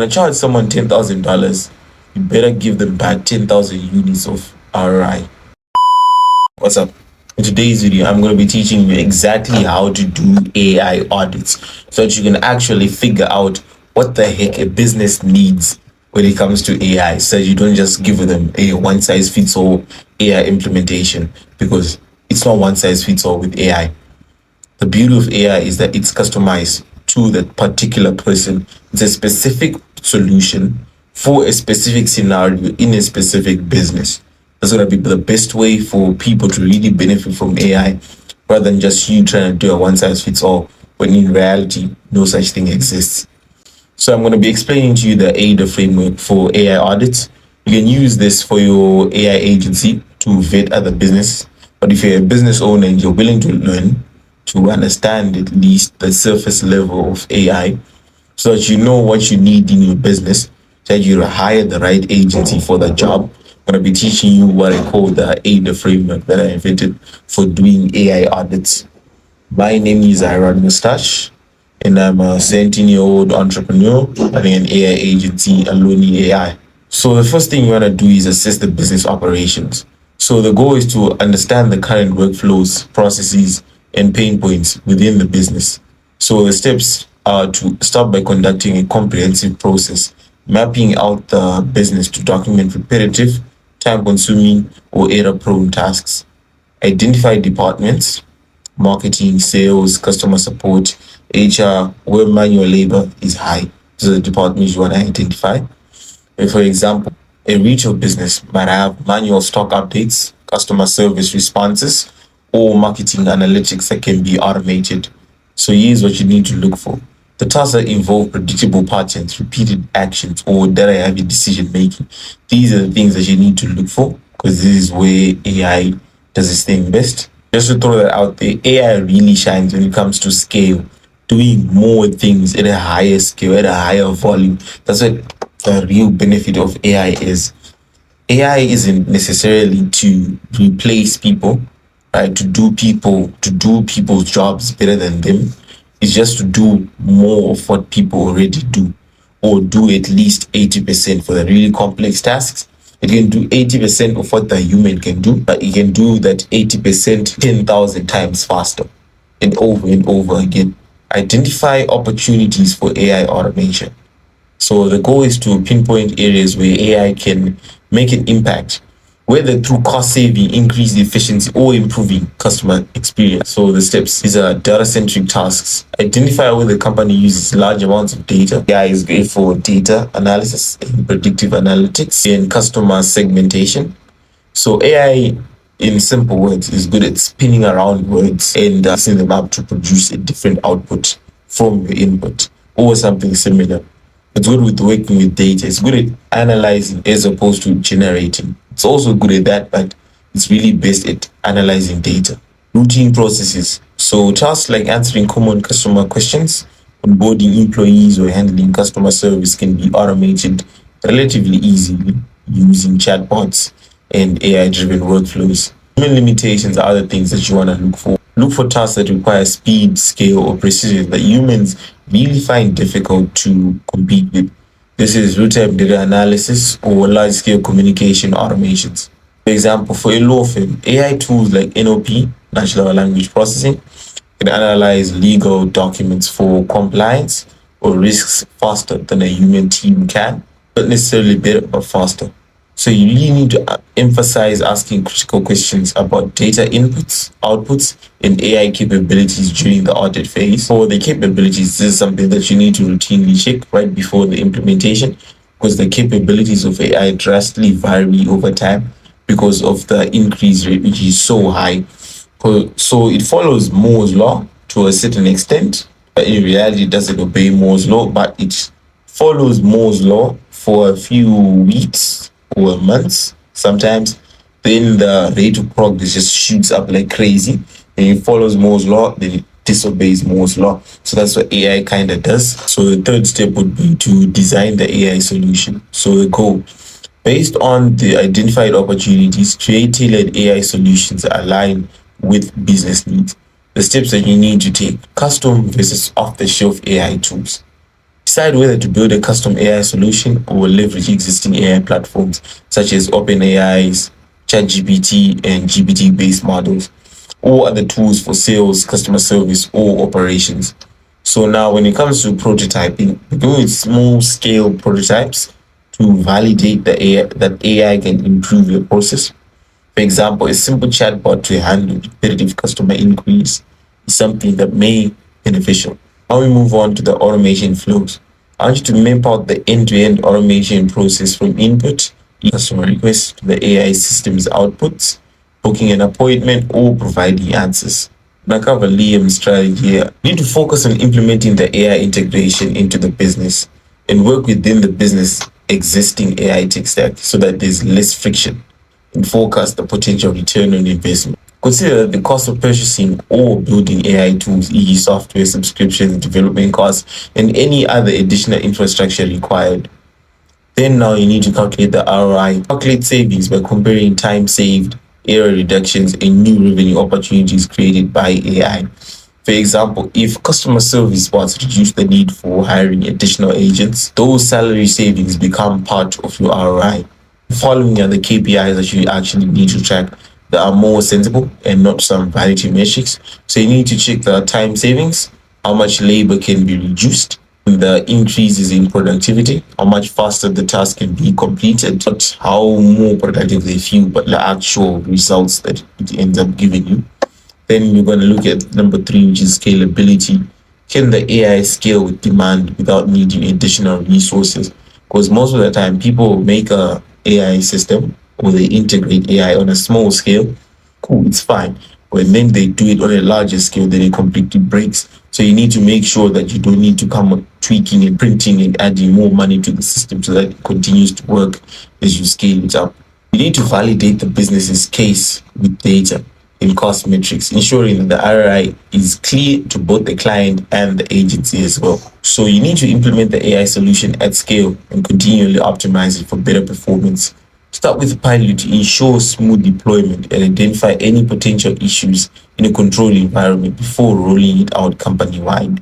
When I charge someone $10,000, you better give them back 10,000 units of ROI. What's up? In today's video, I'm going to be teaching you exactly how to do AI audits so that you can actually figure out what the heck a business needs when it comes to AI, so that you don't just give them a one-size-fits-all AI implementation, because it's not one-size-fits-all with AI. The beauty of AI is that it's customized to that particular person. It's a specific solution for a specific scenario in a specific business. That's going to be the best way for people to really benefit from AI, rather than just you trying to do a one-size-fits-all, when in reality, no such thing exists. So I'm going to be explaining to you the AIEDA framework for AI audits. You can use this for your AI agency to vet other businesses. But if you're a business owner and you're willing to learn, to understand at least the surface level of AI, so that you know what you need in your business, so that you hire the right agency for the job. I'm going to be teaching you what I call the AIEDA framework that I invented for doing AI audits. My name is Iron Mustache, and I'm a 17-year-old entrepreneur running an AI agency, Aloni AI. So the first thing you want to do is assess the business operations. So the goal is to understand the current workflows, processes, and pain points within the business. So the steps are to start by conducting a comprehensive process, mapping out the business to document repetitive, time-consuming, or error-prone tasks. Identify departments: marketing, sales, customer support, HR, where manual labor is high. These are the departments you want to identify. For example, a retail business might have manual stock updates, customer service responses, or marketing analytics that can be automated. So here's what you need to look for. The tasks that involve predictable patterns, repeated actions, or data-heavy decision making. These are the things that you need to look for, because this is where AI does its thing best. Just to throw that out there, AI really shines when it comes to scale, doing more things at a higher scale, at a higher volume. That's what the real benefit of AI is. AI isn't necessarily to replace people, right? To do people's jobs better than them. It's just to do more of what people already do, or do at least 80% for the really complex tasks. It can do 80% of what the human can do, but it can do that 80% 10,000 times faster and over again. Identify opportunities for AI automation. So the goal is to pinpoint areas where AI can make an impact, whether through cost saving, increased efficiency, or improving customer experience. So the steps, these are data-centric tasks. Identify where the company uses large amounts of data. AI is great for data analysis and predictive analytics and customer segmentation. So AI, in simple words, is good at spinning around words and mixing them up to produce a different output from your input, or something similar. It's good with working with data. It's good at analyzing as opposed to generating. It's also good at that, but it's really best at analyzing data. Routine processes. So tasks like answering common customer questions, onboarding employees, or handling customer service can be automated relatively easily using chatbots and AI-driven workflows. Human limitations are other things that you want to look for. Look for tasks that require speed, scale, or precision that humans really find difficult to compete with. This is real-time data analysis or large-scale communication automations. For example, for a law firm, AI tools like NLP, natural language processing, can analyze legal documents for compliance or risks faster than a human team can. Not necessarily better, but faster. So you really need to emphasize asking critical questions about data inputs, outputs, and AI capabilities during the audit phase. For the capabilities, this is something that you need to routinely check right before the implementation, because the capabilities of AI drastically vary over time because of the increase rate, which is so high. So it follows Moore's law to a certain extent, but in reality it doesn't obey Moore's law, but it follows Moore's law for a few weeks or months sometimes. Then the rate of progress just shoots up like crazy, and it follows Moore's law, then it disobeys Moore's law. So that's what AI kind of does. So the third step would be to design the AI solution. So the goal, based on the identified opportunities, create tailored AI solutions that align with business needs. The steps that you need to take: custom versus off-the-shelf AI tools. Decide whether to build a custom AI solution or leverage existing AI platforms such as OpenAI's ChatGPT and GPT-based models, or other tools for sales, customer service, or operations. So now when it comes to prototyping, we're doing small scale prototypes to validate that AI can improve your process. For example, a simple chatbot to handle repetitive customer inquiries is something that may be beneficial. Now we move on to the automation flows. I want you to map out the end-to-end automation process from input, customer request, to the AI system's outputs, booking an appointment, or providing answers. Now cover Liam's strategy here. You need to focus on implementing the AI integration into the business and work within the business existing AI tech stack so that there's less friction and forecast the potential return on investment. Consider that the cost of purchasing or building AI tools, e.g., software subscriptions, development costs, and any other additional infrastructure required. Then now you need to calculate the ROI. Calculate savings by comparing time saved, error reductions, and new revenue opportunities created by AI. For example, if customer service bots reduce the need for hiring additional agents, those salary savings become part of your ROI. Following are the KPIs that you actually need to track that are more sensible and not some vanity metrics. So you need to check the time savings, how much labor can be reduced, the increases in productivity, how much faster the task can be completed, not how more productive they feel, but the actual results that it ends up giving you. Then you're going to look at number 3, which is scalability. Can the AI scale with demand without needing additional resources? Because most of the time, people make a AI system or they integrate AI on a small scale. Cool, it's fine. When then they do it on a larger scale, then it completely breaks. So you need to make sure that you don't need to come tweaking and printing and adding more money to the system so that it continues to work as you scale it up. You need to validate the business's case with data in cost metrics, ensuring that the ROI is clear to both the client and the agency as well. So you need to implement the AI solution at scale and continually optimize it for better performance. Start with a pilot to ensure smooth deployment and identify any potential issues in a controlled environment before rolling it out company-wide.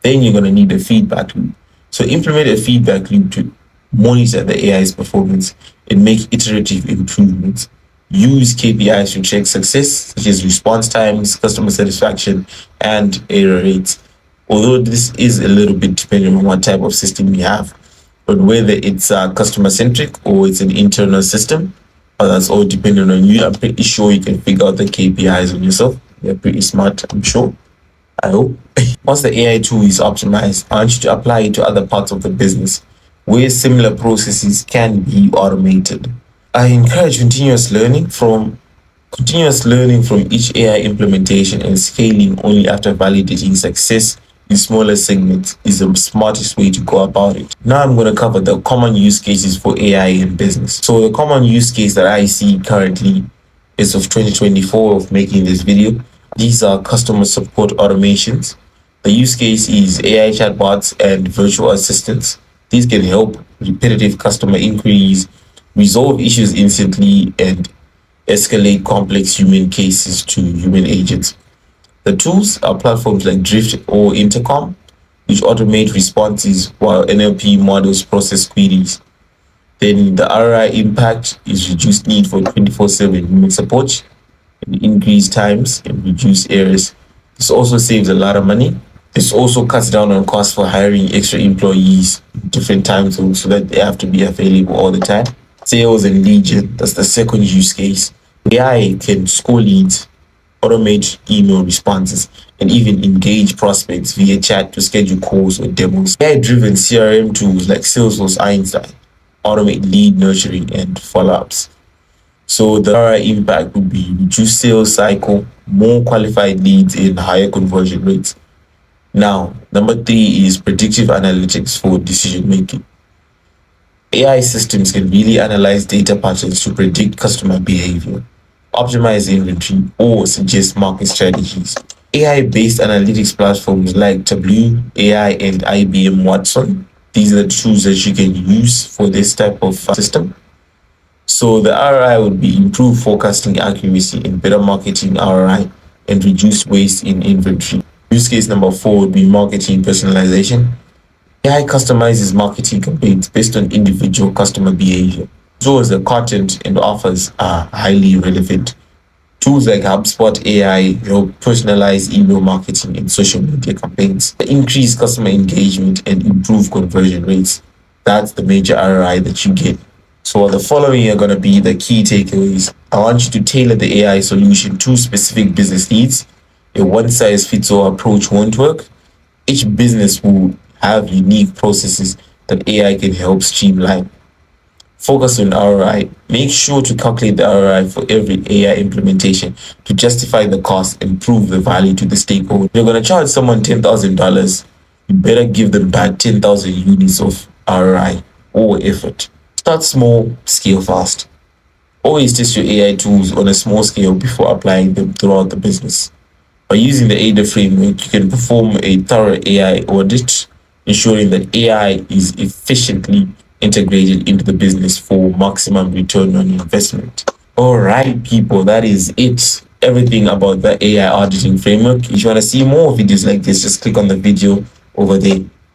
Then you're going to need a feedback loop. So implement a feedback loop to monitor the AI's performance and make iterative improvements. Use KPIs to check success, such as response times, customer satisfaction, and error rates. Although this is a little bit dependent on what type of system you have, but whether it's customer-centric or it's an internal system, that's all dependent on you. I'm pretty sure you can figure out the KPIs on yourself. You're pretty smart, I'm sure. I hope. Once the AI tool is optimized, I want you to apply it to other parts of the business where similar processes can be automated. I encourage continuous learning from each AI implementation and scaling only after validating success in smaller segments is the smartest way to go about it. Now I'm going to cover the common use cases for AI in business. So the common use case that I see currently is of 2024 of making this video. These are customer support automations. The use case is AI chatbots and virtual assistants. These can help repetitive customer inquiries, resolve issues instantly, and escalate complex human cases to human agents. The tools are platforms like Drift or Intercom, which automate responses while NLP models process queries. Then the ROI impact is reduced need for 24/7 human support, and increased times and reduce errors. This also saves a lot of money. This also cuts down on costs for hiring extra employees in different time zones so that they have to be available all the time. Sales and lead gen, that's the second use case. AI can score leads, automate email responses, and even engage prospects via chat to schedule calls or demos. AI-driven CRM tools like Salesforce Einstein automate lead nurturing and follow-ups. So the ROI impact would be reduced sales cycle, more qualified leads, and higher conversion rates. Now, number 3 is predictive analytics for decision making. AI systems can really analyze data patterns to predict customer behavior, optimize inventory, or suggest market strategies. AI-based analytics platforms like Tableau AI and IBM Watson, these are the tools that you can use for this type of system. So the ROI would be improved forecasting accuracy and better marketing ROI and reduce waste in inventory. Use case number 4 would be marketing personalization. AI customizes marketing campaigns based on individual customer behavior. So as the content and offers are highly relevant. Tools like HubSpot AI help personalize email marketing and social media campaigns, increase customer engagement and improve conversion rates. That's the major ROI that you get. So the following are going to be the key takeaways. I want you to tailor the AI solution to specific business needs. A one-size-fits-all approach won't work. Each business will have unique processes that AI can help streamline. Focus on ROI. Make sure to calculate the ROI for every AI implementation to justify the cost and prove the value to the stakeholder. If you're going to charge someone $10,000, you better give them back 10,000 units of ROI or effort. Start small, scale fast. Always test your AI tools on a small scale before applying them throughout the business. By using the AIEDA framework, you can perform a thorough AI audit, ensuring that AI is efficiently integrated into the business for maximum return on investment. All right, people, that is it. Everything about the AI auditing framework. If you want to see more videos like this, just click on the video over there.